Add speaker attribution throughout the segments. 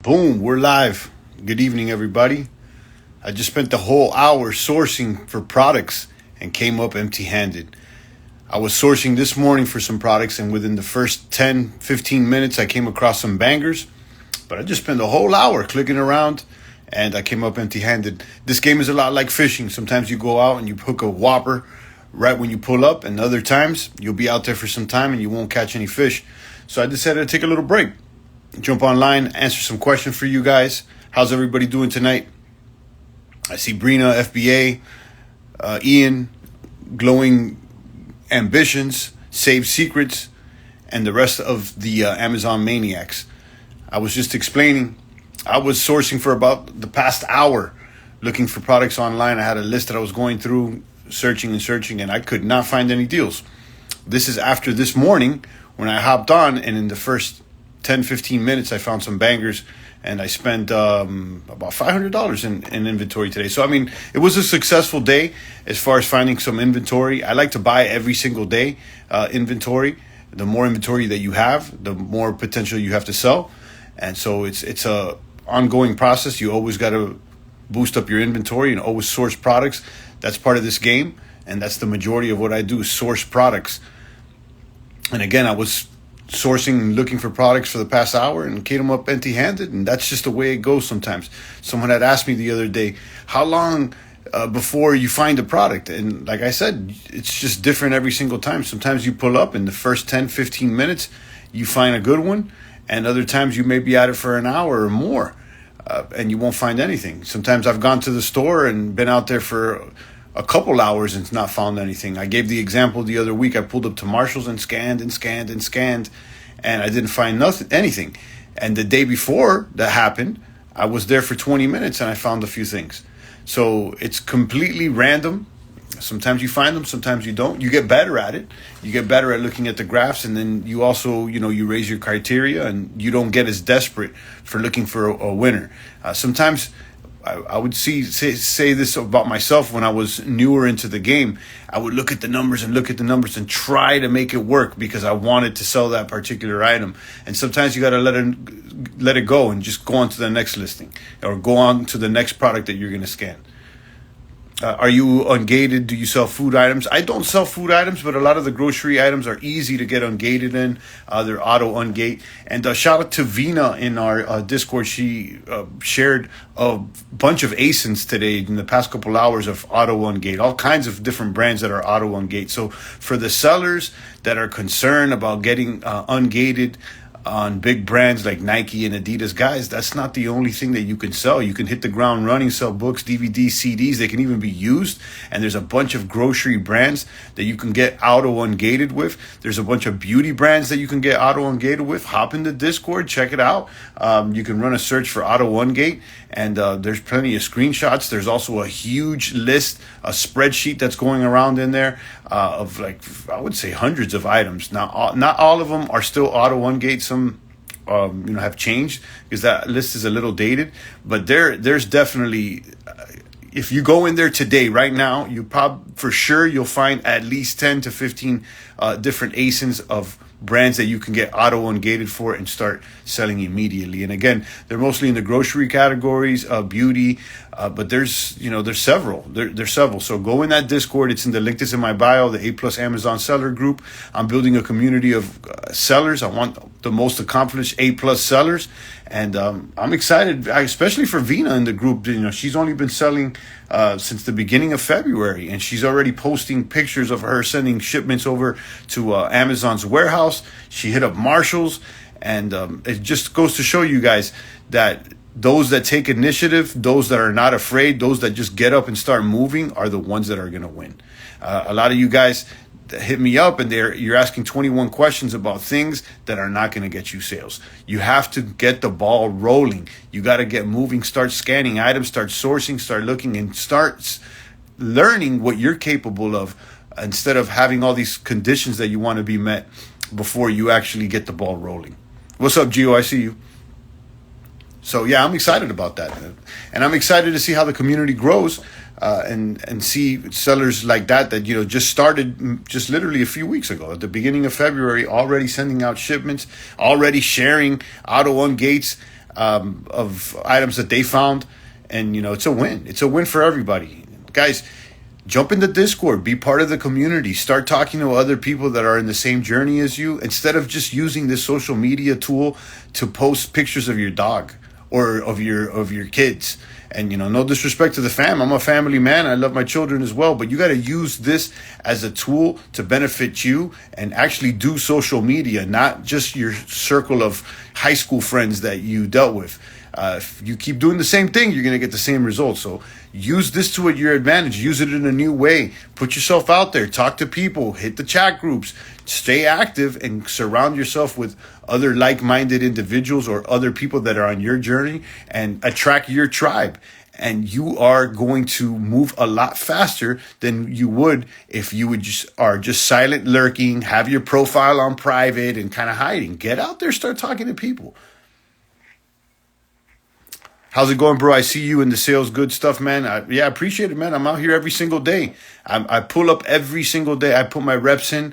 Speaker 1: Boom, we're live. Good evening, everybody. I just spent the whole hour sourcing for products and came up empty handed. I was sourcing this morning for some products, and within the first 10, 15 minutes, I came across some bangers. But I just spent the whole hour clicking around and I came up empty handed. This game is a lot like fishing. Sometimes you go out and you hook a whopper right when you pull up, and other times you'll be out there for some time and you won't catch any fish. So I decided to take a little break, jump online, answer some questions for you guys. How's everybody doing tonight? I see Brina, FBA, Ian, Glowing Ambitions, Save Secrets, and the rest of the Amazon Maniacs. I was just explaining, I was sourcing for about the past hour, looking for products online. I had a list that I was going through, searching, and I could not find any deals. This is after this morning when I hopped on, and in the first 10, 15 minutes, I found some bangers, and I spent about $500 in inventory today. So, I mean, it was a successful day as far as finding some inventory. I like to buy every single day inventory. The more inventory that you have, the more potential you have to sell. And so it's a ongoing process. You always got to boost up your inventory and always source products. That's part of this game, and that's the majority of what I do, is source products. And again, I was sourcing and looking for products for the past hour and came up empty-handed, and that's just the way it goes sometimes. Someone had asked me the other day, how long before you find a product? And like I said, it's just different every single time. Sometimes you pull up in the first 10, 15 minutes, you find a good one, and other times you may be at it for an hour or more, and you won't find anything. Sometimes I've gone to the store and been out there for a couple hours and not found anything. I gave the example the other week. I pulled up to Marshall's and scanned, and I didn't find anything. And the day before that happened, I was there for 20 minutes and I found a few things. So it's completely random. Sometimes you find them, sometimes you don't. You get better at it. You get better at looking at the graphs, and then you also, you raise your criteria, and you don't get as desperate for looking for a winner. Sometimes I would say this about myself when I was newer into the game. I would look at the numbers and try to make it work because I wanted to sell that particular item. And sometimes you got to let it go and just go on to the next listing or go on to the next product that you're going to scan. Are you ungated? Do you sell food items? I don't sell food items, but a lot of the grocery items are easy to get ungated in. They're auto ungate. And shout out to Vina in our Discord. She shared a bunch of ASINs today in the past couple hours of auto ungate, all kinds of different brands that are auto ungate. So for the sellers that are concerned about getting ungated on big brands like Nike and Adidas, guys, that's not the only thing that you can sell. You can hit the ground running, sell books, DVDs, CDs. They can even be used. And there's a bunch of grocery brands that you can get auto ungated with. There's a bunch of beauty brands that you can get auto ungated with. Hop in the Discord, check it out. You can run a search for auto ungate, and there's plenty of screenshots. There's also a huge list, a spreadsheet that's going around in there of, like, I would say hundreds of items. Now, not all of them are still auto ungate. Some have changed because that list is a little dated, but there's definitely, if you go in there today, right now, you'll find at least 10 to 15 different ASINs of brands that you can get auto ungated for and start selling immediately. And again, they're mostly in the grocery categories, beauty, but there's several. There's several. So go in that Discord. It's in the link that's in my bio, the A+ Amazon Seller Group. I'm building a community of sellers. I want the most accomplished A+ sellers. And I'm excited, especially for Vina in the group. She's only been selling since the beginning of February, and she's already posting pictures of her sending shipments over to Amazon's warehouse. She hit up Marshall's, and it just goes to show you guys that those that take initiative, those that are not afraid, those that just get up and start moving are the ones that are going to win. A lot of you guys hit me up and you're asking 21 questions about things that are not going to get you sales. You have to get the ball rolling. You got to get moving, start scanning items, start sourcing, start looking, and start learning what you're capable of instead of having all these conditions that you want to be met before you actually get the ball rolling. What's up, Gio? I see you. So yeah, I'm excited about that, and I'm excited to see how the community grows, and see sellers like that just started just literally a few weeks ago at the beginning of February, already sending out shipments, already sharing auto ungates. of items that they found. And, it's a win. It's a win for everybody. Guys, jump in the Discord, be part of the community, start talking to other people that are in the same journey as you, instead of just using this social media tool to post pictures of your dog or of your kids. And, no disrespect to the fam. I'm a family man. I love my children as well. But you got to use this as a tool to benefit you and actually do social media, not just your circle of high school friends that you dealt with. If you keep doing the same thing, you're going to get the same results. So use this to your advantage. Use it in a new way. Put yourself out there. Talk to people. Hit the chat groups. Stay active and surround yourself with other like-minded individuals or other people that are on your journey, and attract your tribe. And you are going to move a lot faster than you would if you would are just silent lurking, have your profile on private and kind of hiding. Get out there, start talking to people. How's it going, bro? I see you in the sales good stuff, man. I appreciate it, man. I'm out here every single day. I pull up every single day. I put my reps in,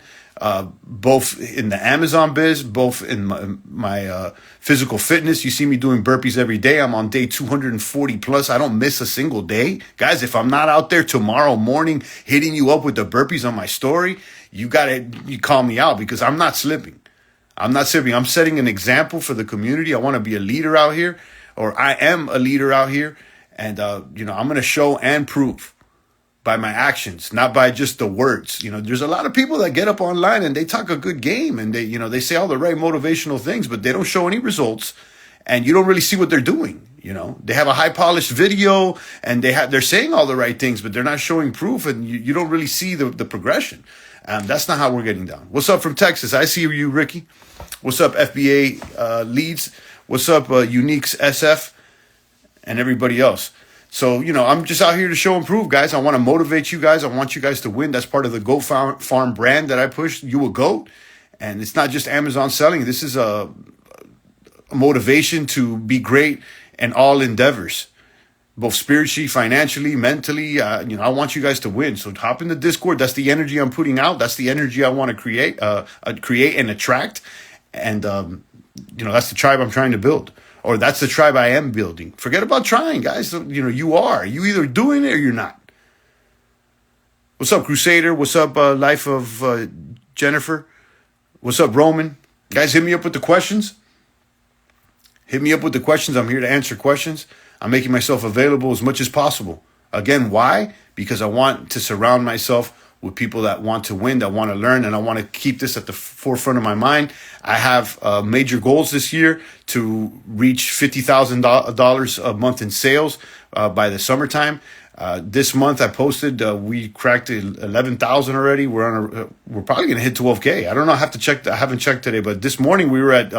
Speaker 1: both in the Amazon biz, both in my physical fitness. You see me doing burpees every day. I'm on day 240 plus. I don't miss a single day. Guys, if I'm not out there tomorrow morning hitting you up with the burpees on my story, you call me out, because I'm not slipping. I'm setting an example for the community. I want to be a leader out here. Or I am a leader out here, and I'm going to show and prove by my actions, not by just the words. There's a lot of people that get up online and they talk a good game, and they say all the right motivational things, but they don't show any results, and you don't really see what they're doing. They have a high polished video and they're saying all the right things, but they're not showing proof, and you don't really see the progression. That's not how we're getting down. What's up from Texas? I see you, Ricky. What's up, FBA leads? What's up, Uniques SF and everybody else? So, I'm just out here to show and prove, guys. I want to motivate you guys. I want you guys to win. That's part of the Goat Farm brand that I push. You a goat. And it's not just Amazon selling. This is a motivation to be great in all endeavors, both spiritually, financially, mentally. I want you guys to win. So hop in the Discord. That's the energy I'm putting out. That's the energy I want to create and attract. And, that's the tribe I'm trying to build, or that's the tribe I am building. Forget about trying, guys. You either doing it or you're not. What's up, Crusader? What's up, Life of Jennifer? What's up, Roman? Guys, hit me up with the questions. I'm here to answer questions. I'm making myself available as much as possible. Again, why? Because I want to surround myself with people that want to win, that want to learn, and I want to keep this at the forefront of my mind. I have major goals this year to reach $50,000 a month in sales by the summertime. This month I posted, we cracked 11,000 already. We're probably going to hit 12K. I don't know. I have to check. I haven't checked today, but this morning we were at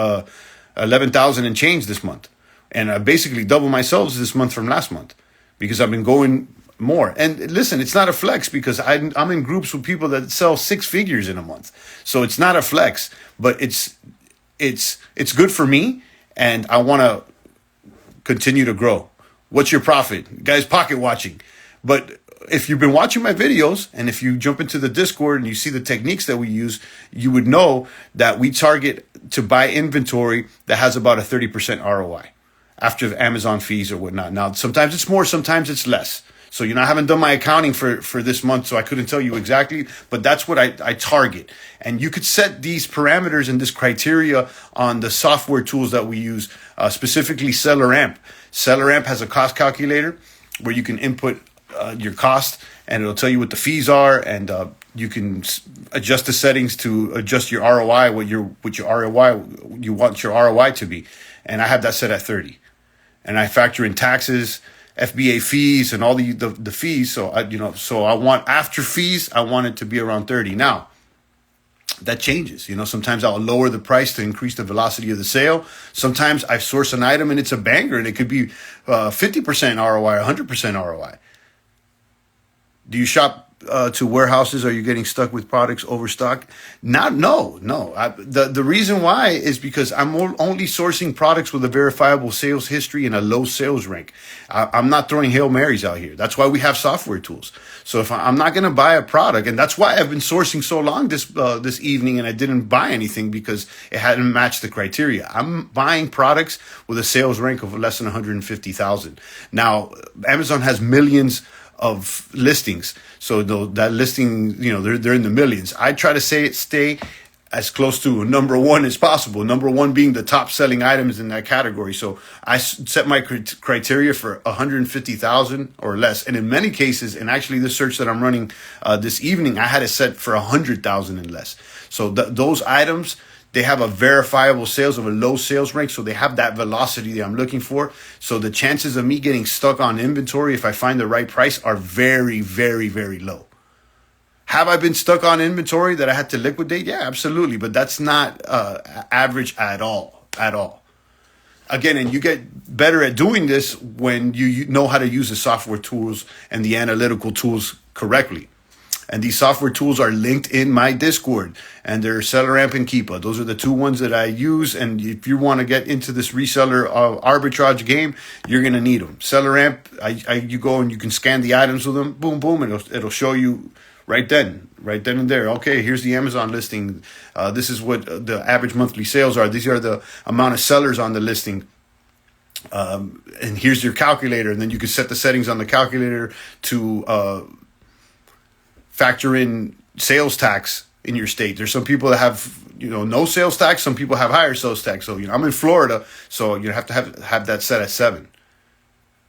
Speaker 1: 11,000 and change this month. And I basically doubled my sales this month from last month, because I've been going more. And listen, it's not a flex, because I'm in groups with people that sell 6 figures in a month. So it's not a flex, but it's good for me, and I want to continue to grow. What's your profit? Guys, pocket watching. But if you've been watching my videos, and if you jump into the Discord and you see the techniques that we use, you would know that we target to buy inventory that has about a 30% ROI after Amazon fees or whatnot. Now, sometimes it's more, sometimes it's less. So, I haven't done my accounting for this month, so I couldn't tell you exactly, but that's what I target. And you could set these parameters and this criteria on the software tools that we use, specifically SellerAmp. SellerAmp has a cost calculator where you can input your cost, and it'll tell you what the fees are, and you can adjust the settings to adjust your ROI, what your ROI you want your ROI to be. And I have that set at 30. And I factor in taxes, FBA fees, and all the fees. So I want, after fees, I want it to be around 30. Now, that changes. Sometimes I'll lower the price to increase the velocity of the sale. Sometimes I source an item and it's a banger, and it could be 50% ROI, 100% ROI. Do you shop to warehouses? Are you getting stuck with products overstock? Not, no, no. The reason why is because I'm only sourcing products with a verifiable sales history and a low sales rank. I'm not throwing Hail Marys out here. That's why we have software tools. So if I'm not going to buy a product, and that's why I've been sourcing so long this evening, and I didn't buy anything because it hadn't matched the criteria. I'm buying products with a sales rank of less than 150,000. Now, Amazon has millions of listings, so that listing, they're in the millions. I try to stay as close to number one as possible. Number one being the top selling items in that category. So I set my criteria for 150,000 or less. And in many cases, and actually this search that I'm running this evening, I had it set for 100,000 and less. So those items, they have a verifiable sales of a low sales rank. So they have that velocity that I'm looking for. So the chances of me getting stuck on inventory, if I find the right price, are very, very, very low. Have I been stuck on inventory that I had to liquidate? Yeah, absolutely. But that's not average at all. Again, and you get better at doing this when you know how to use the software tools and the analytical tools correctly. And these software tools are linked in my Discord, and they're SellerAmp and Keepa. Those are the two ones that I use. And if you want to get into this reseller arbitrage game, you're going to need them. SellerAmp, you go and you can scan the items with them. Boom, boom. And it'll show you right then and there. Okay, here's the Amazon listing. This is what the average monthly sales are. These are the amount of sellers on the listing. And here's your calculator. And then you can set the settings on the calculator to factor in sales tax in your state. There's some people that have, no sales tax. Some people have higher sales tax. So, I'm in Florida, so you have to have that set at 7.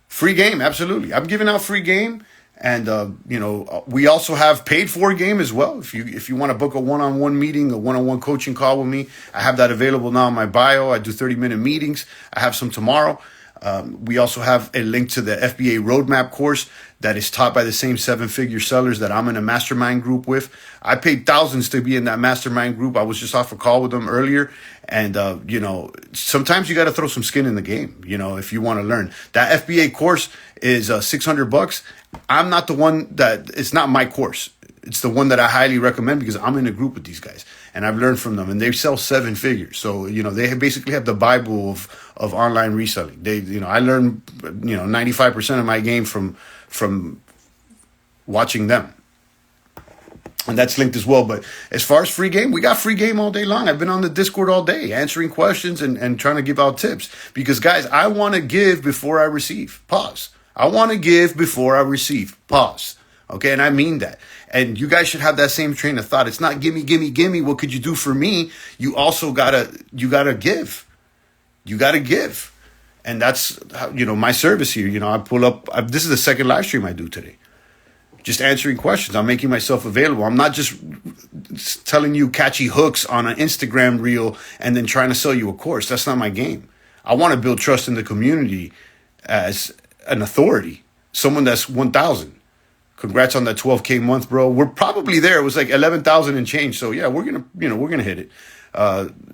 Speaker 1: Free game, absolutely. I'm giving out free game. And, we also have paid for game as well. If you want to book a one-on-one meeting, a one-on-one coaching call with me, I have that available now in my bio. I do 30-minute meetings. I have some tomorrow. We also have a link to the FBA roadmap course that is taught by the same 7-figure sellers that I'm in a mastermind group with. I paid thousands to be in that mastermind group. I was just off a call with them earlier. And, sometimes you got to throw some skin in the game, if you want to learn. That FBA course is $600. I'm not the one it's not my course. It's the one that I highly recommend because I'm in a group with these guys and I've learned from them, and they sell 7 figures. So, they basically have the Bible of online reselling. I learned, 95% of my game from watching them. And that's linked as well. But as far as free game, we got free game all day long. I've been on the Discord all day answering questions and trying to give out tips because, guys, I want to give before I receive. Pause. I want to give before I receive. Pause. Okay, and I mean that. And you guys should have that same train of thought. It's not gimme, gimme, gimme. What could you do for me? You also gotta give. You gotta give. And that's my service here. I pull up. This is the second live stream I do today. Just answering questions. I'm making myself available. I'm not just telling you catchy hooks on an Instagram reel and then trying to sell you a course. That's not my game. I want to build trust in the community as an authority, someone that's 1,000. Congrats on that 12K month, bro. We're probably there. It was like 11,000 and change. So yeah, we're gonna hit it.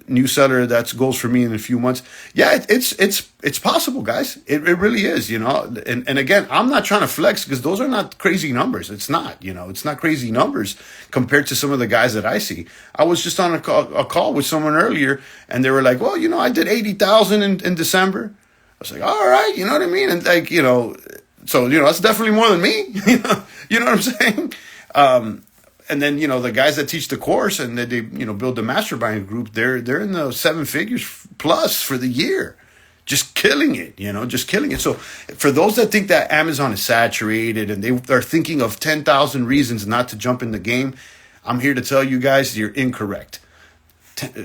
Speaker 1: New seller, that's goals for me in a few months. Yeah, it's possible, guys. It really is, And again, I'm not trying to flex because those are not crazy numbers. It's not, it's not crazy numbers compared to some of the guys that I see. I was just on a call with someone earlier, and they were like, "Well, I did 80,000 in December." I was like, "All right," you know what I mean, and like, so that's definitely more than me. You know what I'm saying? And then, the guys that teach the course and that they, build the mastermind group, they're in the 7 figures plus for the year. Just killing it, just killing it. So for those that think that Amazon is saturated and they're thinking of 10,000 reasons not to jump in the game, I'm here to tell you guys you're incorrect.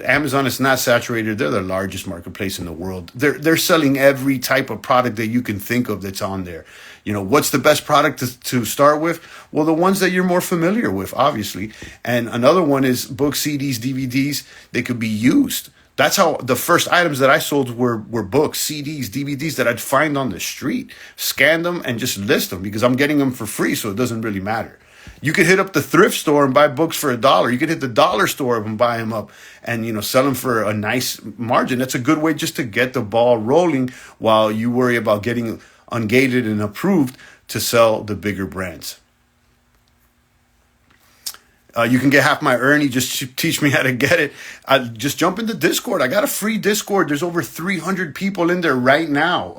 Speaker 1: Amazon is not saturated. They're the largest marketplace in the world. They're selling every type of product that you can think of that's on there. What's the best product to start with? Well, the ones that you're more familiar with, obviously. And another one is books, CDs, DVDs. They could be used. That's how the first items that I sold were books, CDs, DVDs that I'd find on the street, scan them and just list them because I'm getting them for free. So it doesn't really matter. You could hit up the thrift store and buy books for $1. You could hit the dollar store and buy them up and, sell them for a nice margin. That's a good way just to get the ball rolling while you worry about getting ungated and approved to sell the bigger brands. You can get half my Ernie. Just teach me how to get it. Just jump into Discord. I got a free Discord. There's over 300 people in there right now.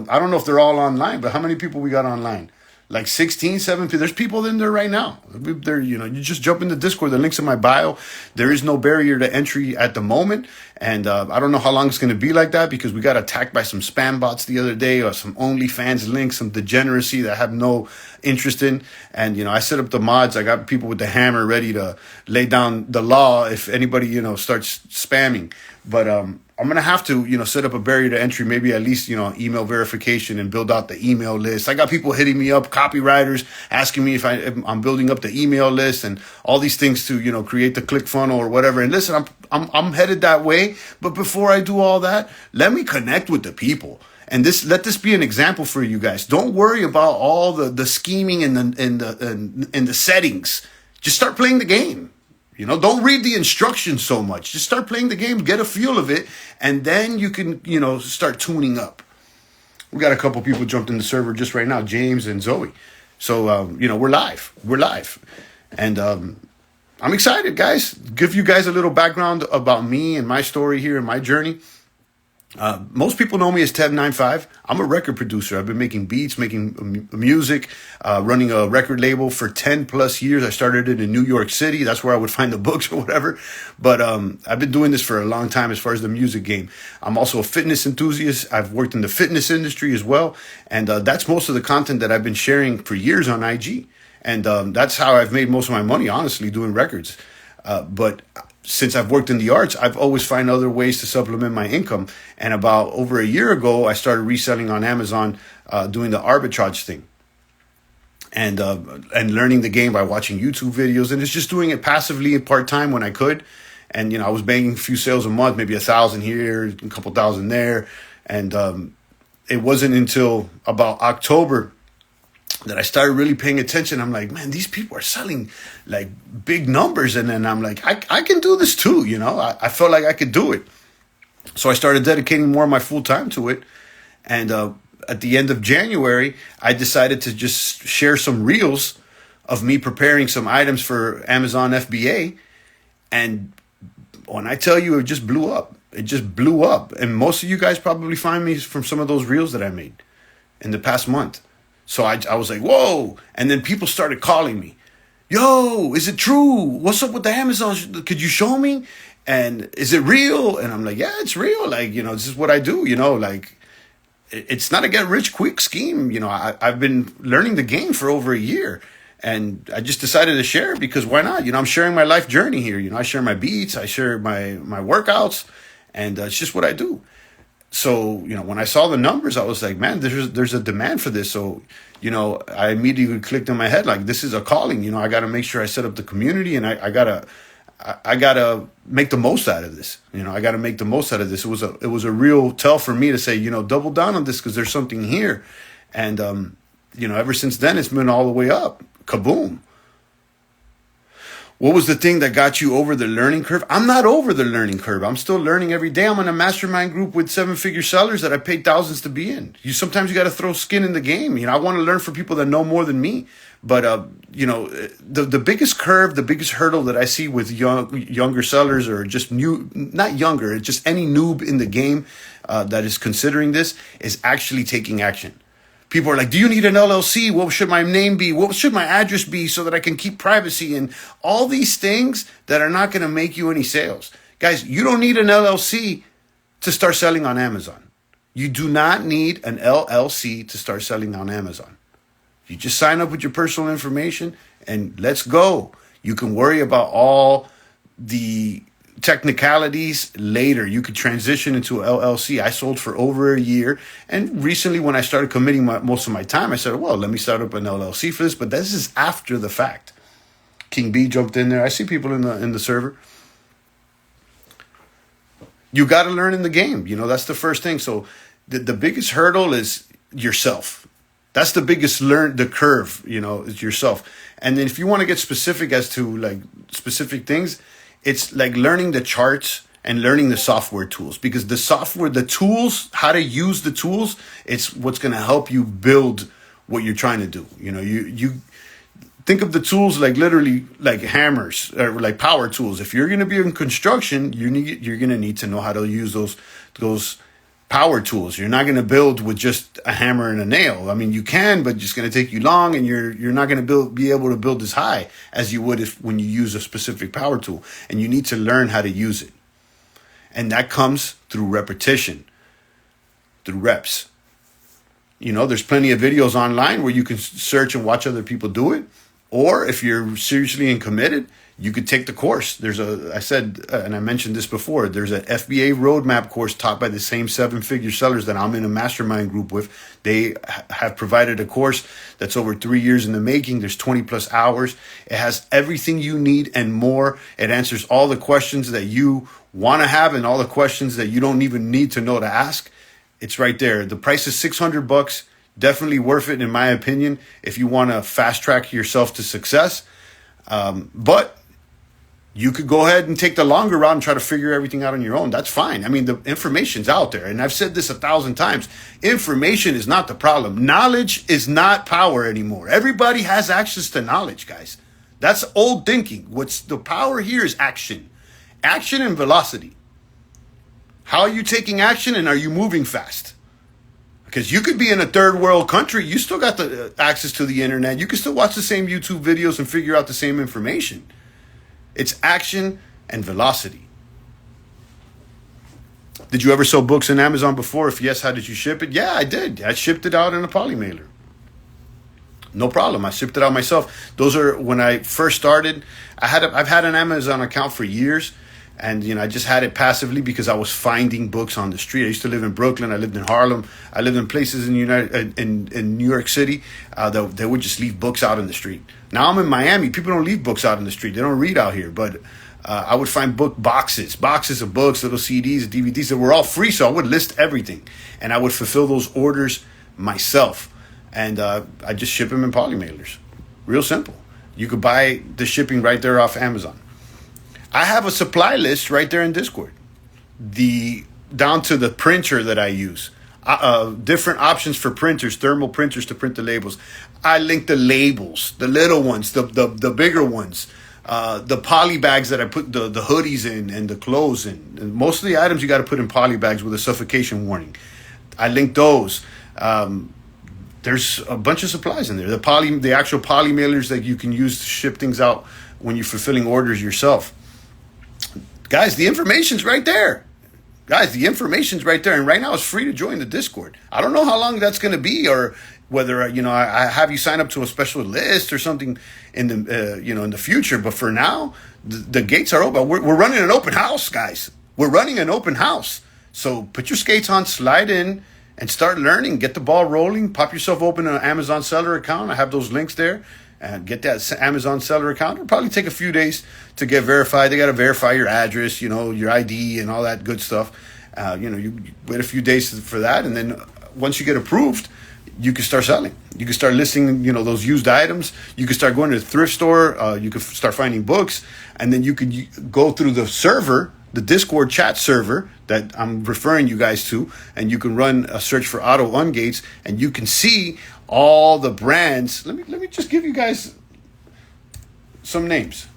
Speaker 1: I don't know if they're all online, but how many people we got online? Like 16, 17. There's people in there right now. There, you just jump into Discord. The link's in my bio. There is no barrier to entry at the moment. And I don't know how long it's going to be like that, because we got attacked by some spam bots the other day, or some OnlyFans links, some degeneracy that I have no interest in. And, I set up the mods. I got people with the hammer ready to lay down the law if anybody, starts spamming. But I'm going to have to, set up a barrier to entry, maybe at least, email verification, and build out the email list. I got people hitting me up, copywriters, asking me if I'm building up the email list and all these things to, create the click funnel or whatever. And listen, I'm headed that way. But before I do all that, let me connect with the people. And let this be an example for you guys. Don't worry about all the scheming and the settings. Just start playing the game. Don't read the instructions so much. Just start playing the game, get a feel of it, and then you can, start tuning up. We got a couple people jumped in the server just right now, James and Zoe. So, we're live. And I'm excited, guys. Give you guys a little background about me and my story here and my journey. Most people know me as Tev95. I'm a record producer. I've been making beats, making music, running a record label for 10 plus years. I started it in New York City. That's where I would find the books or whatever. But I've been doing this for a long time as far as the music game. I'm also a fitness enthusiast. I've worked in the fitness industry as well. And that's most of the content that I've been sharing for years on IG. And that's how I've made most of my money, honestly, doing records. But since I've worked in the arts, I've always found other ways to supplement my income. And about over a year ago, I started reselling on Amazon, doing the arbitrage thing, and learning the game by watching YouTube videos, and it's just doing it passively and part time when I could. And I was banging a few sales a month, maybe 1,000 here, a couple thousand there, and it wasn't until about October that I started really paying attention. I'm like, man, these people are selling like big numbers. And then I'm like, I can do this too. I felt like I could do it. So I started dedicating more of my full time to it. And at the end of January, I decided to just share some reels of me preparing some items for Amazon FBA. And when I tell you, it just blew up. It just blew up. And most of you guys probably find me from some of those reels that I made in the past month. So I was like, whoa. And then people started calling me. Yo, is it true? What's up with the Amazon? Could you show me? And is it real? And I'm like, yeah, it's real. Like, this is what I do, like it's not a get rich quick scheme. I've been learning the game for over a year, and I just decided to share because why not? I'm sharing my life journey here. I share my beats, I share my workouts, and it's just what I do. So, when I saw the numbers, I was like, man, there's a demand for this. So, I immediately clicked in my head, like, this is a calling. I got to make sure I set up the community, and I gotta make the most out of this. I got to make the most out of this. It was a real tell for me to say, double down on this because there's something here. And, ever since then, it's been all the way up. Kaboom. What was the thing that got you over the learning curve? I'm not over the learning curve. I'm still learning every day. I'm in a mastermind group with 7-figure sellers that I paid thousands to be in. Sometimes you got to throw skin in the game. I want to learn from people that know more than me. But, the biggest curve, the biggest hurdle that I see with younger sellers, or just not younger, just any noob in the game that is considering this, is actually taking action. People are like, do you need an LLC? What should my name be? What should my address be so that I can keep privacy? And all these things that are not going to make you any sales. Guys, you don't need an LLC to start selling on Amazon. You do not need an LLC to start selling on Amazon. You just sign up with your personal information and let's go. You can worry about all the technicalities later. You could transition into an LLC. I sold for over a year, and recently when I started committing most of my time, I said, well, let me start up an LLC for this. But this is after the fact. King B jumped in there. I see people in the server. You got to learn in the game. That's the first thing. So the biggest hurdle is yourself. That's the biggest the curve, is yourself. And then if you want to get specific as to like specific things, it's like learning the charts and learning the software tools, because the tools, how to use the tools, it's what's going to help you build what you're trying to do. think of the tools like literally like hammers or like power tools. If you're going to be in construction, you're going to need to know how to use those power tools. You're not going to build with just a hammer and a nail. I mean, you can, but it's going to take you long, and you're not going to be able to build as high as you would when you use a specific power tool. And you need to learn how to use it. And that comes through repetition, through reps. You know, there's plenty of videos online where you can search and watch other people do it. Or if you're seriously and committed, you could take the course. I said, and I mentioned this before, there's an FBA roadmap course taught by the same 7-figure sellers that I'm in a mastermind group with. They have provided a course that's over 3 years in the making. There's 20 plus hours. It has everything you need and more. It answers all the questions that you want to have and all the questions that you don't even need to know to ask. It's right there. The price is $600. Definitely worth it, in my opinion, if you want to fast track yourself to success. But you could go ahead and take the longer route and try to figure everything out on your own. That's fine. I mean, the information's out there. And I've said this 1,000 times. Information is not the problem. Knowledge is not power anymore. Everybody has access to knowledge, guys. That's old thinking. What's the power here is action. Action and velocity. How are you taking action, and are you moving fast? Because you could be in a third world country. You still got the access to the internet. You can still watch the same YouTube videos and figure out the same information. It's action and velocity. Did you ever sell books on Amazon before? If yes, how did you ship it? Yeah, I did. I shipped it out in a poly mailer. No problem. I shipped it out myself. Those are when I first started. I've had an Amazon account for years. And, you know, I just had it passively because I was finding books on the street. I used to live in Brooklyn. I lived in Harlem. I lived in places in New York City that they would just leave books out in the street. Now I'm in Miami. People don't leave books out in the street. They don't read out here. But I would find book boxes of books, little CDs, DVDs that were all free. So I would list everything. And I would fulfill those orders myself. And I just ship them in poly mailers. Real simple. You could buy the shipping right there off Amazon. I have a supply list right there in Discord, down to the printer that I use, different options for printers, thermal printers to print the labels. I link the labels, the little ones, the bigger ones, the poly bags that I put the hoodies in and the clothes in. And most of the items you got to put in poly bags with a suffocation warning. I link those. There's a bunch of supplies in there. The actual poly mailers that you can use to ship things out when you're fulfilling orders yourself. Guys, the information's right there. And right now it's free to join the Discord. I don't know how long that's going to be, or whether, I have you sign up to a special list or something in the future. But for now, the gates are open. We're running an open house, guys. We're running an open house. So put your skates on, slide in, and start learning. Get the ball rolling. Pop yourself open an Amazon seller account. I have those links there. And get that Amazon seller account. It'll probably take a few days to get verified. They got to verify your address, your ID and all that good stuff. You wait a few days for that. And then once you get approved, you can start selling. You can start listing, those used items. You can start going to the thrift store. You can start finding books. And then you could go through the server, the Discord chat server that I'm referring you guys to. And you can run a search for Otto Ungates. And you can see all the brands. Let me just give you guys some names.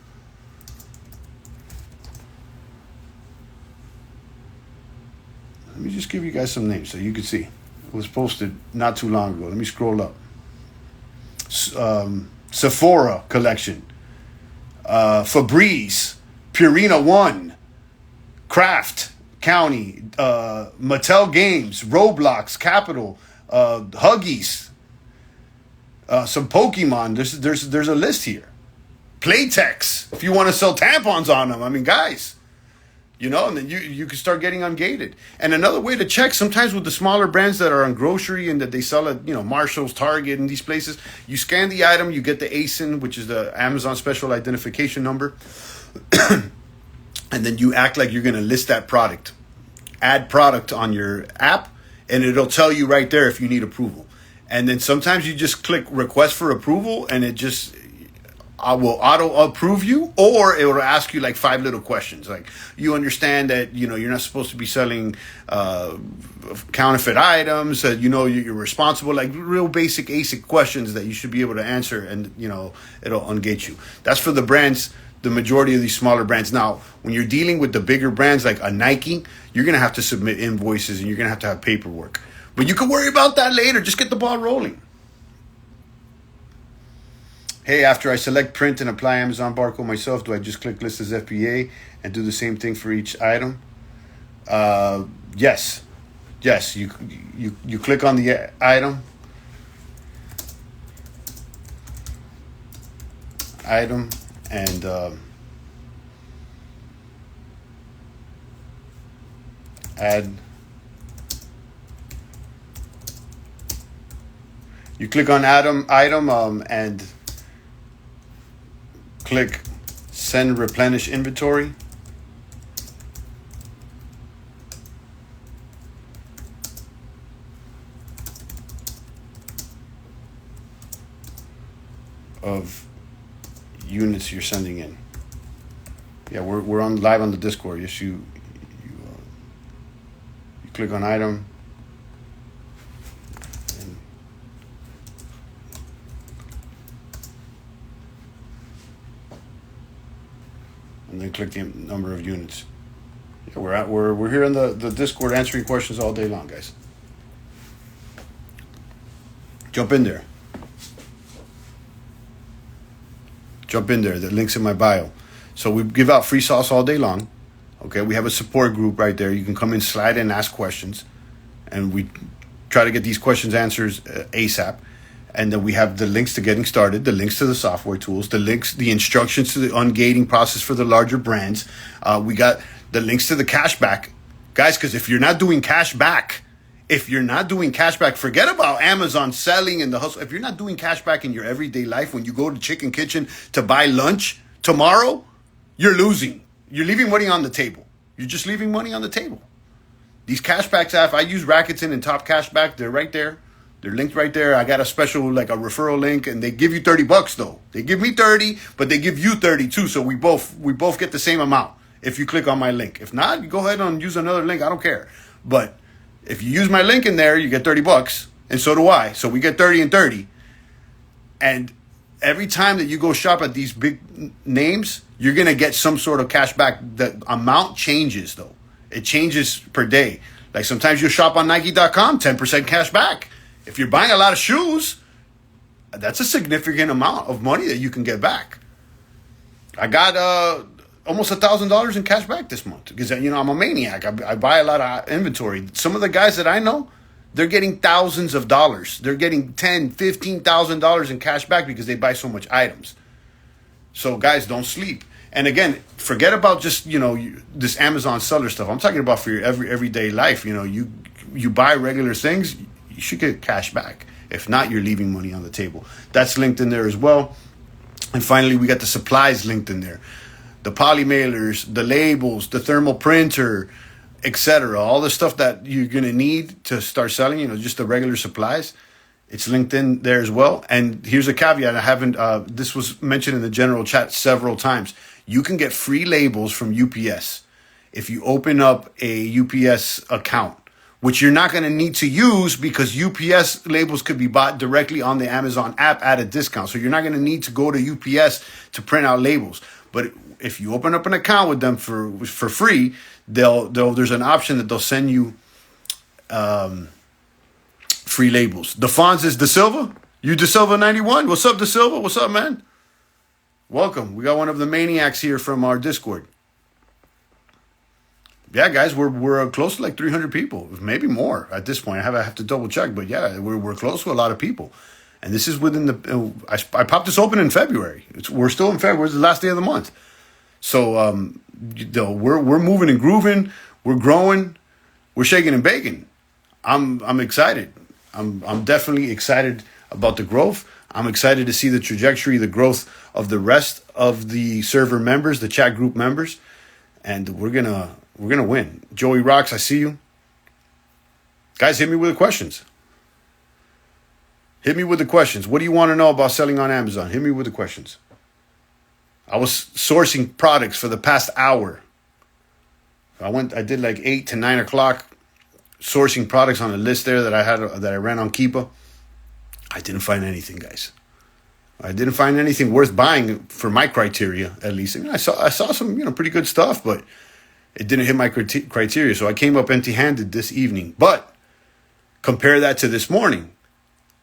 Speaker 1: Let me just give you guys some names so you can see. It was posted not too long ago. Let me scroll up. Sephora collection. Febreze. Purina One. Kraft County. Mattel Games. Roblox. Capital. Huggies. Some Pokemon. There's a list here. Playtex. If you want to sell tampons on them. I mean, guys. And then you can start getting ungated. And another way to check, sometimes with the smaller brands that are on grocery and that they sell at, Marshall's, Target, and these places, you scan the item, you get the ASIN, which is the Amazon Special Identification Number, and then you act like you're going to list that product. Add product on your app, and it'll tell you right there if you need approval. And then sometimes you just click request for approval, and it just I will auto approve you, or it will ask you like 5 little questions. Like, you understand that, you're not supposed to be selling counterfeit items, that, you're responsible, like real basic ASIC questions that you should be able to answer, and, it'll ungate you. That's for the brands, the majority of these smaller brands. Now, when you're dealing with the bigger brands like a Nike, you're going to have to submit invoices and you're going to have paperwork. But you can worry about that later. Just get the ball rolling. Hey, after I select print and apply Amazon barcode myself, do I just click list as FBA and do the same thing for each item? Yes. Yes, you click on the item. And add. You click on item and click send replenish inventory. Of units you're sending in. Yeah, we're on live on the Discord. Yes, you click on item and then click the number of units. Yeah, we're here in the Discord answering questions all day long, guys. Jump in there. The link's in my bio. So we give out free sauce all day long. Okay, we have a support group right there. You can come in, slide in, ask questions, and we try to get these questions answers ASAP. And then we have the links to getting started, the links to the software tools, the instructions to the ungating process for the larger brands. We got the links to the cashback, guys. Because if you're not doing cashback, forget about Amazon selling and the hustle. If you're not doing cashback in your everyday life, when you go to Chicken Kitchen to buy lunch tomorrow, you're losing. You're leaving money on the table. You're just leaving money on the table. These cashbacks, I use Rakuten and Top Cashback. They're right there. They're linked right there. I got a special, like a referral link, and they give you $30 though. They give me 30, but they give you 30 too. So we both get the same amount if you click on my link. If not, you go ahead and use another link. I don't care. But if you use my link in there, you get $30, and so do I. So we get 30 and 30. And every time that you go shop at these big names, you're going to get some sort of cash back. The amount changes, though. It changes per day. Like sometimes you'll shop on Nike.com, 10% cash back. If you're buying a lot of shoes, that's a significant amount of money that you can get back. I got almost $1,000 in cash back this month because, I'm a maniac. I buy a lot of inventory. Some of the guys that I know, they're getting thousands of dollars. They're getting $10,000, $15,000 in cash back because they buy so much items. So guys, don't sleep. And again, forget about just, this Amazon seller stuff. I'm talking about for your everyday life. You buy regular things, you should get cash back. If not, you're leaving money on the table. That's linked in there as well. And finally, we got the supplies linked in there. The poly mailers, the labels, the thermal printer, etc. All the stuff that you're going to need to start selling, just the regular supplies. It's linked in there as well. And here's a caveat. I haven't, this was mentioned in the general chat several times. You can get free labels from UPS if you open up a UPS account, which you're not going to need to use because UPS labels could be bought directly on the Amazon app at a discount. So you're not going to need to go to UPS to print out labels. But if you open up an account with them for free, there's an option that they'll send you free labels. The Fonz is De Silva. You De Silva 91. What's up, De Silva? What's up, man? Welcome. We got one of the maniacs here from our Discord. Yeah, guys, we're close to like 300 people, maybe more at this point. I have to double check, but yeah, we're close to a lot of people. And this is within the. I popped this open in February. We're still in February. It's the last day of the month. So we're moving and grooving. We're growing. We're shaking and baking. I'm excited. I'm definitely excited about the growth. I'm excited to see the trajectory, the growth of the rest of the server members, the chat group members, and we're gonna win. Joey Rocks, I see you. Guys, hit me with the questions. What do you want to know about selling on Amazon? Hit me with the questions. I was sourcing products for the past hour. I did like 8 to 9 o'clock sourcing products on a list there that I ran on Keepa. I didn't find anything, guys. I didn't find anything worth buying for my criteria, at least. I saw some pretty good stuff, but it didn't hit my criteria. So I came up empty-handed this evening. But compare that to this morning.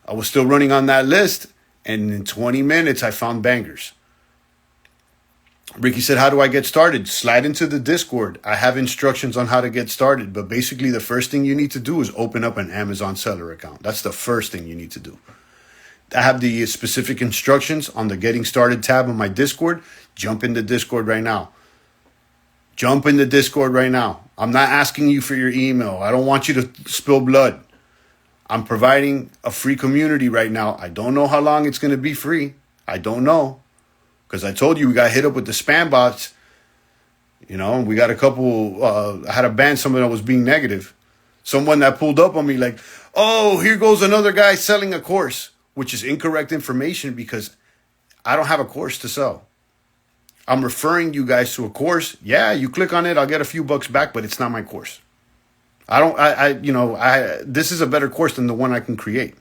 Speaker 1: I was still running on that list, and in 20 minutes I found bangers. Ricky said, how do I get started? Slide into the Discord. I have instructions on how to get started. But basically, the first thing you need to do is open up an Amazon seller account. That's the first thing you need to do. I have the specific instructions on the Getting Started tab on my Discord. Jump in the Discord right now. Jump in the Discord right now. I'm not asking you for your email. I don't want you to spill blood. I'm providing a free community right now. I don't know how long it's going to be free. I don't know. Because I told you we got hit up with the spam bots. We got a couple. I had to ban someone that was being negative. Someone that pulled up on me like, oh, here goes another guy selling a course, which is incorrect information because I don't have a course to sell. I'm referring you guys to a course. Yeah, you click on it, I'll get a few bucks back, but it's not my course. This is a better course than the one I can create.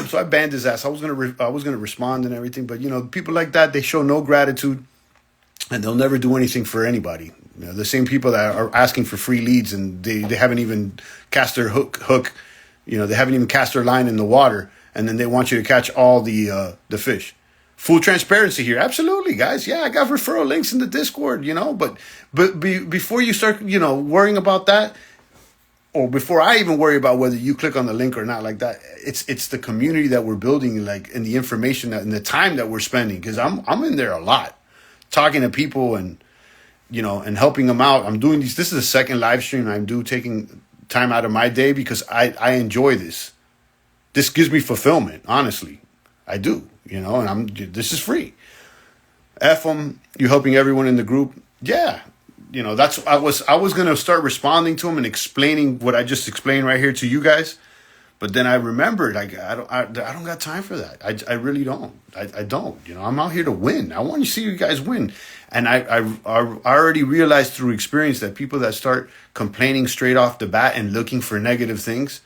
Speaker 1: So I banned his ass. I was gonna respond and everything, but people like that, they show no gratitude, and they'll never do anything for anybody. The same people that are asking for free leads, and they haven't even cast their hook. They haven't even cast their line in the water, and then they want you to catch all the fish. Full transparency here, absolutely, guys. Yeah, I got referral links in the Discord. But before you start, worrying about that. Or before I even worry about whether you click on the link or not like that, it's the community that we're building, and the information and the time that we're spending. Because I'm in there a lot, talking to people and helping them out. I'm doing these. This is the second live stream I'm taking time out of my day because I enjoy this. This gives me fulfillment, honestly. I do, and this is free. F them, you helping everyone in the group. Yeah. That's I was gonna start responding to him and explaining what I just explained right here to you guys, but then I remembered I don't got time for that. I really don't. I don't. I'm out here to win. I want to see you guys win, and I already realized through experience that people that start complaining straight off the bat and looking for negative things,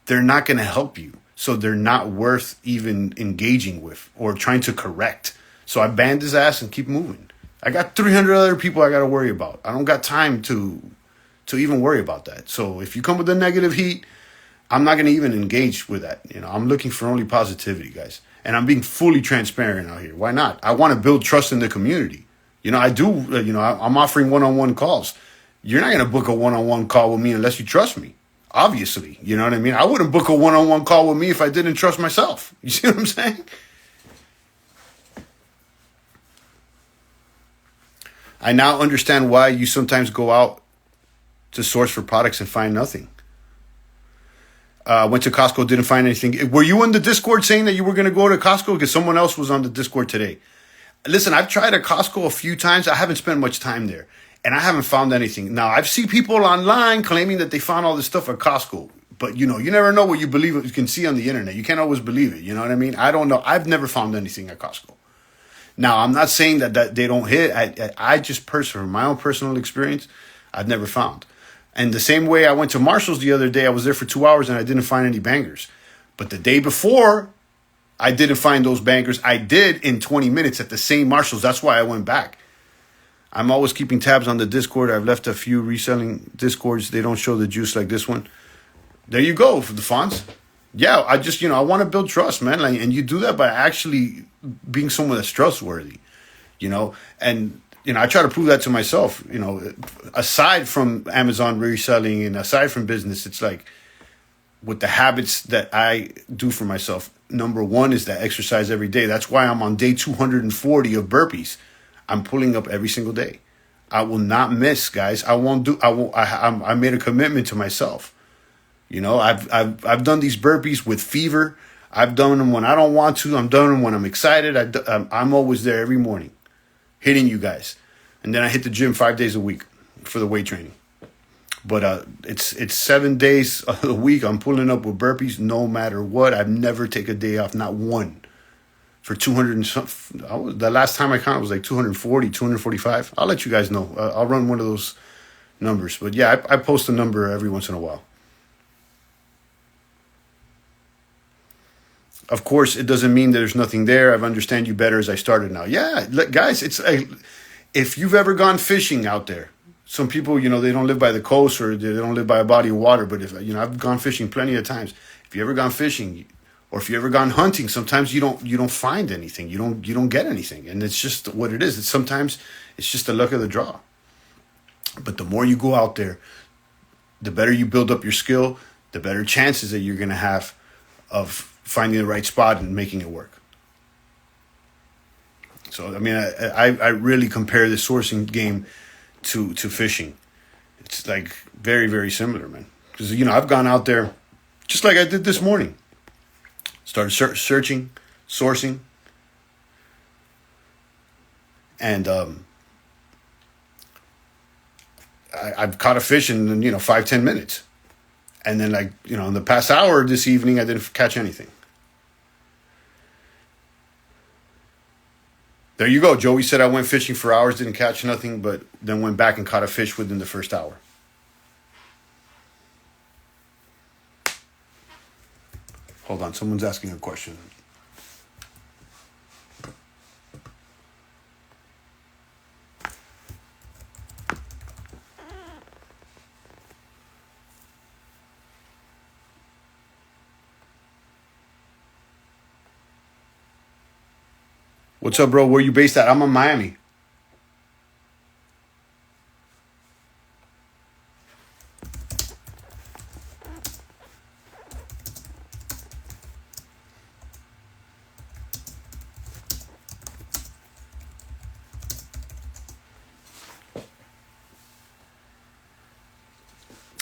Speaker 1: they're not gonna help you. So they're not worth even engaging with or trying to correct. So I banned his ass and keep moving. I got 300 other people I got to worry about. I don't got time to even worry about that. So if you come with the negative heat, I'm not going to even engage with that. I'm looking for only positivity, guys. And I'm being fully transparent out here. Why not? I want to build trust in the community. I do, I'm offering one-on-one calls. You're not going to book a one-on-one call with me unless you trust me. Obviously, you know what I mean? I wouldn't book a one-on-one call with me if I didn't trust myself. You see what I'm saying? I now understand why you sometimes go out to source for products and find nothing. Went to Costco, didn't find anything. Were you on the Discord saying that you were going to go to Costco? Because someone else was on the Discord today. Listen, I've tried a Costco a few times. I haven't spent much time there. And I haven't found anything. Now, I've seen people online claiming that they found all this stuff at Costco. But, you never know what you believe, you can see on the internet. You can't always believe it. You know what I mean? I don't know. I've never found anything at Costco. Now, I'm not saying that they don't hit. I just personally, from my own personal experience, I've never found. And the same way I went to Marshall's the other day, I was there for 2 hours and I didn't find any bangers. But the day before, I didn't find those bangers. I did in 20 minutes at the same Marshall's. That's why I went back. I'm always keeping tabs on the Discord. I've left a few reselling Discords. They don't show the juice like this one. There you go for the fonts. Yeah, I just, I want to build trust, man. And you do that by actually being someone that's trustworthy, and, I try to prove that to myself, aside from Amazon reselling and aside from business, it's like with the habits that I do for myself. Number one is that exercise every day. That's why I'm on day 240 of burpees. I'm pulling up every single day. I will not miss, guys. I made a commitment to myself. I've done these burpees with fever. I've done them when I don't want to. I'm done them when I'm excited. I'm always there every morning, hitting you guys. And then I hit the gym 5 days a week for the weight training. But it's 7 days a week. I'm pulling up with burpees no matter what. I've never taken a day off, not one. for 200 and some. The last time I counted was like 240, 245. I'll let you guys know. I'll run one of those numbers. But yeah, I post a number every once in a while. Of course, it doesn't mean there's nothing there. I understand you better as I started now. Yeah, guys, it's if you've ever gone fishing out there, some people, they don't live by the coast or they don't live by a body of water. But if I've gone fishing plenty of times. If you ever gone fishing, or if you ever gone hunting, sometimes you don't find anything. You don't get anything, and it's just what it is. Sometimes it's just the luck of the draw. But the more you go out there, the better you build up your skill, the better chances that you're going to have of finding the right spot and making it work. So, I mean, I really compare the sourcing game to fishing. It's like very, very similar, man. Because, I've gone out there just like I did this morning. Started searching, sourcing. And I've caught a fish in, 5-10 minutes. And then, in the past hour this evening, I didn't catch anything. There you go. Joey said I went fishing for hours, didn't catch nothing, but then went back and caught a fish within the first hour. Hold on, someone's asking a question. What's up, bro? Where you based at? I'm in Miami.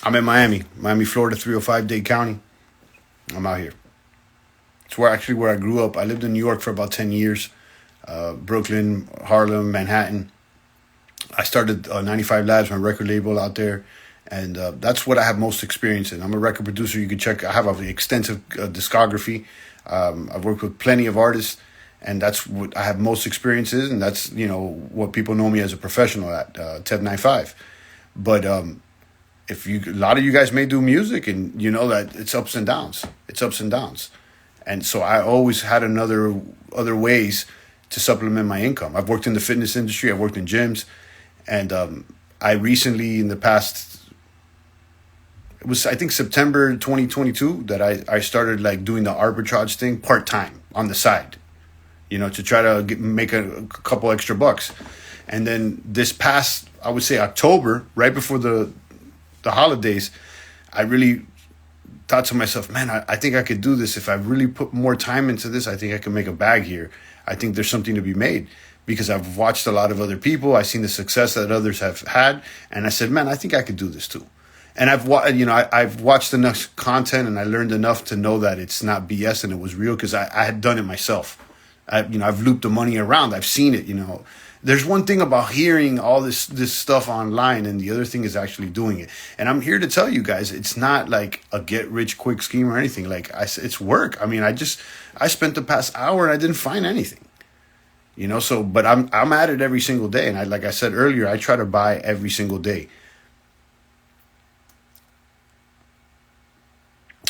Speaker 1: I'm in Miami, Florida, 305 Dade County. I'm out here. It's where I grew up. I lived in New York for about 10 years. Brooklyn, Harlem, Manhattan. I started 95 Labs, my record label out there, and that's what I have most experience in. I'm a record producer. You can check. I have an extensive discography. I've worked with plenty of artists, and that's what I have most experience in, and that's what people know me as a professional at Teb 95. But a lot of you guys may do music, and you know that it's ups and downs. It's ups and downs, and so I always had other ways to supplement my income. I've worked in the fitness industry. I've worked in gyms. And I recently, in the past, it was, I think, September 2022, that I started doing the arbitrage thing part-time on the side, to try to make a couple extra bucks. And then this past, I would say October, right before the holidays, I really thought to myself, man, I think I could do this. If I really put more time into this, I think I can make a bag here. I think there's something to be made, because I've watched a lot of other people. I've seen the success that others have had. And I said, man, I think I could do this too. And I've watched enough content, and I learned enough to know that it's not BS and it was real, because I had done it myself. I've looped the money around. I've seen it, There's one thing about hearing all this stuff online, and the other thing is actually doing it. And I'm here to tell you guys, it's not like a get rich quick scheme or anything. It's work. I mean, I spent the past hour and I didn't find anything, So, but I'm at it every single day, and like I said earlier, I try to buy every single day.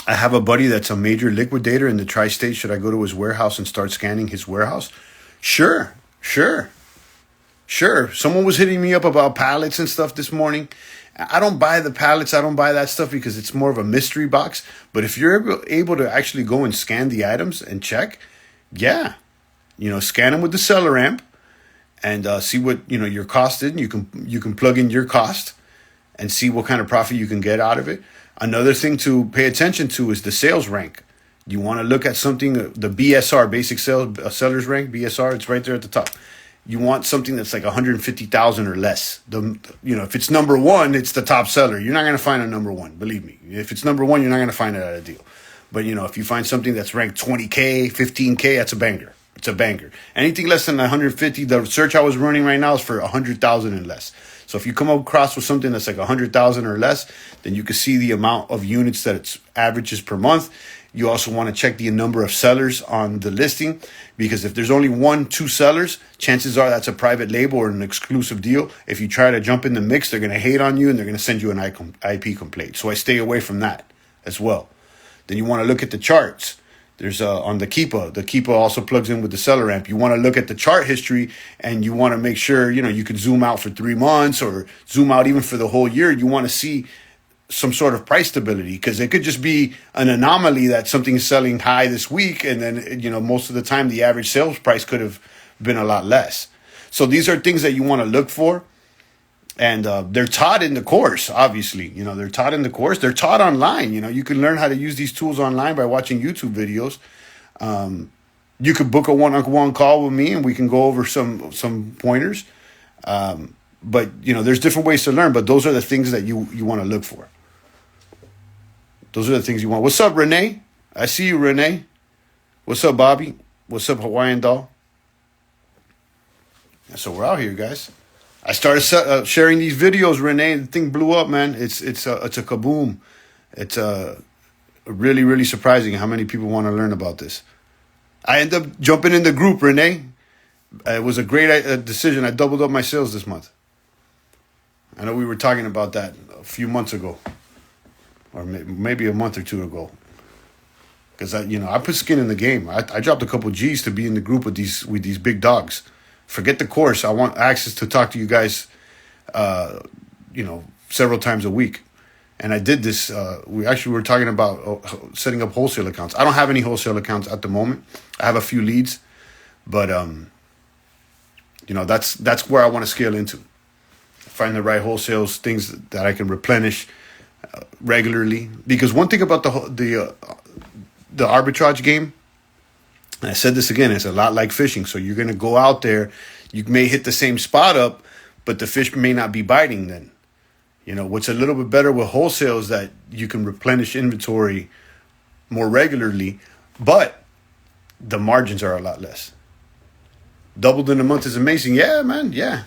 Speaker 1: I have a buddy that's a major liquidator in the tri-state. Should I go to his warehouse and start scanning his warehouse? Sure. Someone was hitting me up about pallets and stuff this morning. I don't buy the pallets. I don't buy that stuff because it's more of a mystery box. But if you're able to actually go and scan the items and check, yeah, scan them with the seller amp and see what your cost is. And you can plug in your cost and see what kind of profit you can get out of it. Another thing to pay attention to is the sales rank. You want to look at something, the BSR, basic seller's rank, BSR, it's right there at the top. You want something that's like 150,000 or less. If it's number one, it's the top seller. You're not going to find a number one, believe me. If it's number one, you're not going to find it at a deal. But, if you find something that's ranked 20K, 15K, that's a banger. It's a banger. Anything less than 150, the search I was running right now is for 100,000 and less. So if you come across with something that's like 100,000 or less, then you can see the amount of units that it averages per month. You also want to check the number of sellers on the listing, because if there's only 1-2 sellers, chances are that's a private label or an exclusive deal. If you try to jump in the mix, they're going to hate on you and they're going to send you an IP complaint. So I stay away from that as well. Then you want to look at the charts. There's on the Keepa. The Keepa also plugs in with the Seller Amp. You want to look at the chart history, and you want to make sure, you can zoom out for 3 months or zoom out even for the whole year. You want to see some sort of price stability, because it could just be an anomaly that something is selling high this week, and then, most of the time the average sales price could have been a lot less. So these are things that you want to look for. And they're taught in the course, obviously. They're taught in the course. They're taught online. You can learn how to use these tools online by watching YouTube videos. You could book a one-on-one call with me, and we can go over some pointers. But, there's different ways to learn. But those are the things that you want to look for. Those are the things you want. What's up, Renee? I see you, Renee. What's up, Bobby? What's up, Hawaiian Doll? So we're out here, guys. I started sharing these videos, Renee. The thing blew up, man. It's a kaboom. It's really, really surprising how many people want to learn about this. I ended up jumping in the group, Renee. It was a great decision. I doubled up my sales this month. I know we were talking about that a few months ago, or maybe a month or two ago. Because I put skin in the game. I dropped a couple G's to be in the group with these big dogs. Forget the course. I want access to talk to you guys, several times a week. And I did this. We were talking about setting up wholesale accounts. I don't have any wholesale accounts at the moment. I have a few leads, but that's where I want to scale into. Find the right wholesales, things that I can replenish regularly. Because one thing about the arbitrage game, and I said this again, it's a lot like fishing. So you're going to go out there, you may hit the same spot up, but the fish may not be biting then. What's a little bit better with wholesale is that you can replenish inventory more regularly, but the margins are a lot less. Doubled in a month is amazing. Yeah, man. Yeah.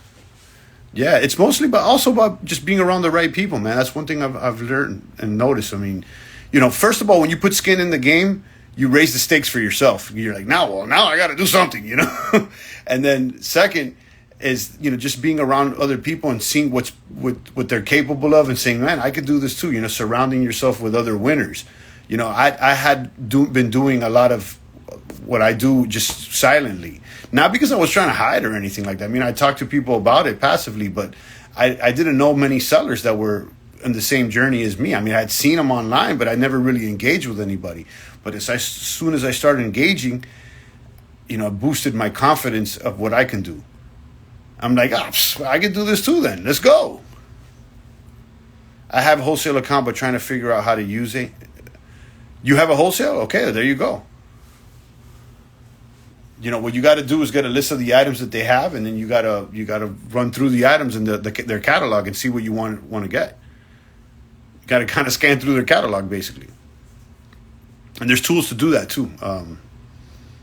Speaker 1: Yeah, it's mostly also about just being around the right people, man. That's one thing I've learned and noticed. I mean, first of all, when you put skin in the game, you raise the stakes for yourself. You're like, now I got to do something, And then second is, just being around other people and seeing what they're capable of and saying, man, I could do this too. Surrounding yourself with other winners. I had been doing a lot of what I do just silently. Not because I was trying to hide or anything like that. I mean, I talked to people about it passively, but I didn't know many sellers that were in the same journey as me. I mean, I'd seen them online, but I never really engaged with anybody. But as soon as I started engaging, it boosted my confidence of what I can do. I'm like, I can do this too then. Let's go. I have a wholesale account, but trying to figure out how to use it. You have a wholesale? Okay, there you go. What you got to do is get a list of the items that they have, and then you got to run through the items in their catalog and see what you want to get. You got to kind of scan through their catalog, basically. And there's tools to do that too.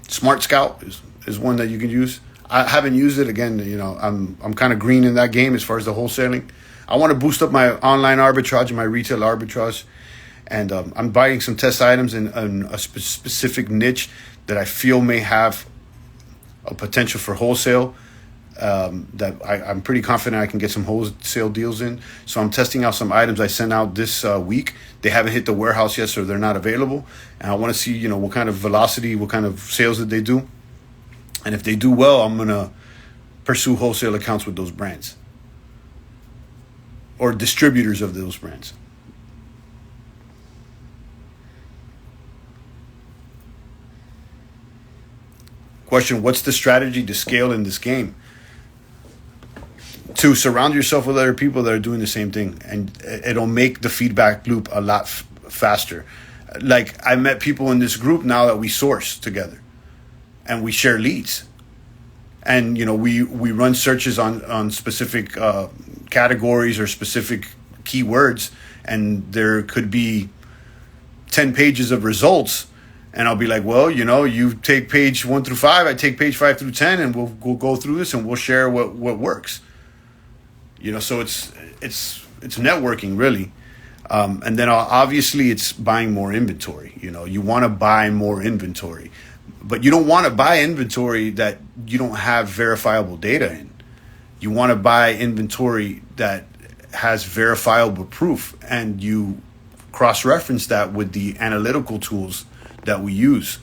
Speaker 1: Smart Scout is one that you can use. I haven't used it. Again, I'm kind of green in that game as far as the wholesaling. I want to boost up my online arbitrage and my retail arbitrage. And I'm buying some test items in a specific niche that I feel may have a potential for wholesale, that I'm pretty confident I can get some wholesale deals in. So I'm testing out some items I sent out this week. They haven't hit the warehouse yet, so they're not available. And I want to see, what kind of velocity, what kind of sales that they do. And if they do well, I'm going to pursue wholesale accounts with those brands or distributors of those brands. Question, what's the strategy to scale in this game? To surround yourself with other people that are doing the same thing, and it'll make the feedback loop a lot faster. Like, I met people in this group now that we source together and we share leads. And, we run searches on specific categories or specific keywords, and there could be 10 pages of results. And I'll be like, well, you take page 1 through 5, I take page 5 through 10, and we'll go through this and we'll share what works. So it's networking really. And then obviously it's buying more inventory. You want to buy more inventory, but you don't want to buy inventory that you don't have verifiable data in. You want to buy inventory that has verifiable proof, and you cross-reference that with the analytical tools that we use,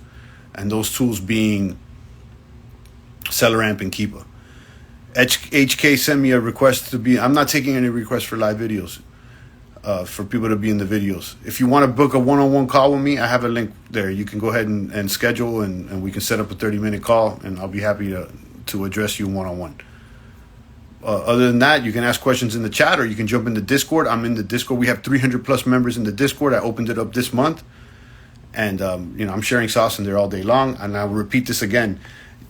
Speaker 1: and those tools being SellerAmp and Keepa. HK sent me a request to be. I'm not taking any requests for live videos. For people to be in the videos. If you want to book a one-on-one call with me, I have a link there. You can go ahead and schedule, and we can set up a 30-minute call, and I'll be happy to address you one-on-one. Other than that, you can ask questions in the chat, or you can jump in the Discord. I'm in the Discord. We have 300 plus members in the Discord. I opened it up this month, and I'm sharing sauce in there all day long. And I will repeat this again.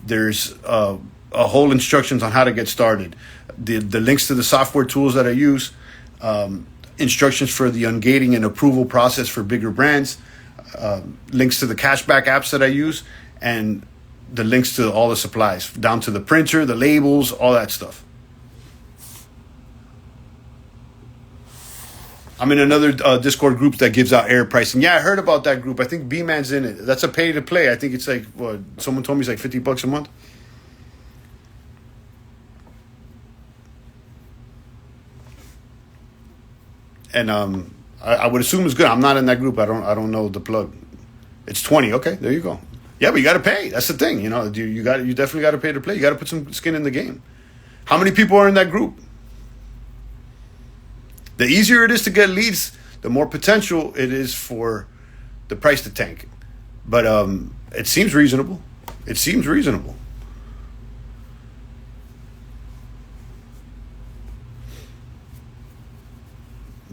Speaker 1: There's a whole instructions on how to get started. The links to the software tools that I use. Instructions for the ungating and approval process for bigger brands, links to the cashback apps that I use, and the links to all the supplies, down to the printer, the labels, all that stuff. I'm in another Discord group that gives out air pricing. Yeah, I heard about that group. I think B-Man's in it. That's a pay to play. I think it's like, someone told me it's like $50 a month. And I would assume it's good. I'm not in that group. I don't know the plug. It's 20. Okay, there you go. Yeah, but you got to pay. That's the thing. You definitely got to pay to play. You got to put some skin in the game. How many people are in that group? The easier it is to get leads, the more potential it is for the price to tank. But it seems reasonable. It seems reasonable.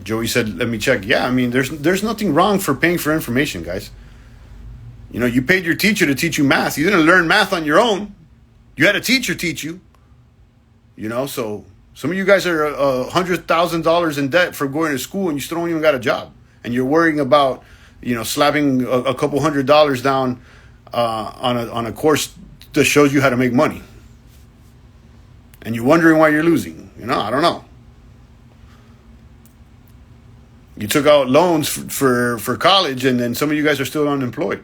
Speaker 1: Joey said, let me check. Yeah, I mean, there's nothing wrong for paying for information, guys. You paid your teacher to teach you math. You didn't learn math on your own. You had a teacher teach you. So some of you guys are $100,000 in debt for going to school, and you still don't even got a job. And you're worrying about, slapping a couple $100 down on a course that shows you how to make money. And you're wondering why you're losing. I don't know. You took out loans for college, and then some of you guys are still unemployed.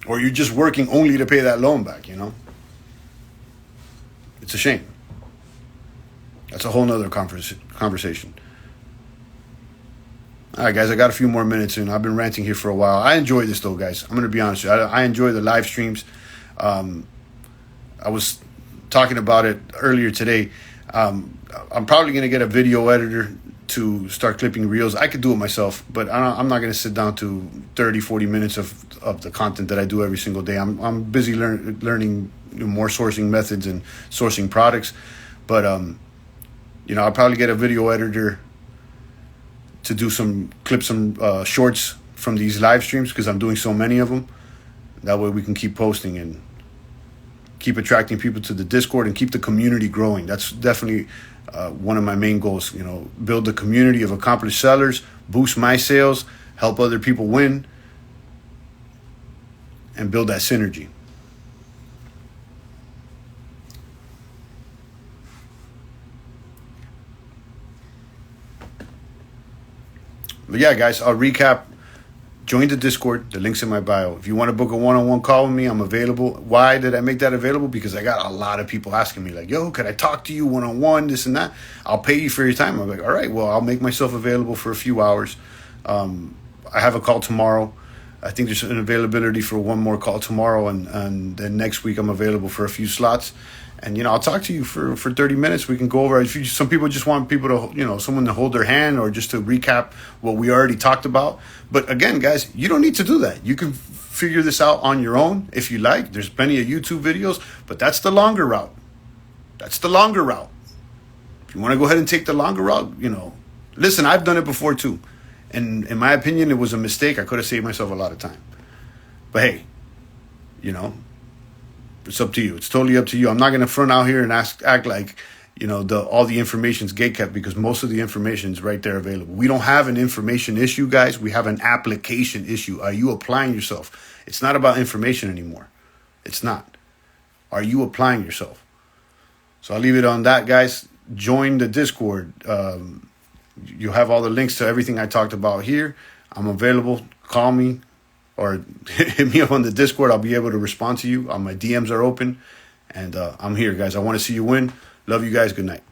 Speaker 1: Or you're just working only to pay that loan back, It's a shame. That's a whole nother conversation. All right, guys, I got a few more minutes in. I've been ranting here for a while. I enjoy this, though, guys. I'm going to be honest with you. I enjoy the live streams. I was talking about it earlier today. I'm probably going to get a video editor to start clipping reels. I could do it myself, but I'm not going to sit down to 30, 40 minutes of the content that I do every single day. I'm busy learning more sourcing methods and sourcing products. But, I'll probably get a video editor to clip some shorts from these live streams, because I'm doing so many of them. That way we can keep posting and keep attracting people to the Discord and keep the community growing. That's definitely one of my main goals. Build a community of accomplished sellers, boost my sales, help other people win, and build that synergy. But yeah, guys, I'll recap. Join the Discord. The link's in my bio. If you want to book a one-on-one call with me, I'm available. Why did I make that available? Because I got a lot of people asking me, like, yo, could I talk to you one-on-one, this and that? I'll pay you for your time. I'm like, all right, well, I'll make myself available for a few hours. I have a call tomorrow. I think there's an availability for one more call tomorrow, and then next week I'm available for a few slots. And, I'll talk to you for 30 minutes. We can go over. Some people just want people to, someone to hold their hand, or just to recap what we already talked about. But again, guys, you don't need to do that. You can figure this out on your own if you like. There's plenty of YouTube videos, but that's the longer route. That's the longer route. If you want to go ahead and take the longer route, listen, I've done it before too. And in my opinion, it was a mistake. I could have saved myself a lot of time. But hey, it's up to you. It's totally up to you. I'm not going to front out here and act like, all the information's gatekept, because most of the information is right there available. We don't have an information issue, guys. We have an application issue. Are you applying yourself? It's not about information anymore. It's not. are you applying yourself? So I'll leave it on that, guys. Join the Discord. You have all the links to everything I talked about here. I'm available. Call me or hit me up on the Discord. I'll be able to respond to you. My DMs are open. And I'm here, guys. I want to see you win. Love you guys. Good night.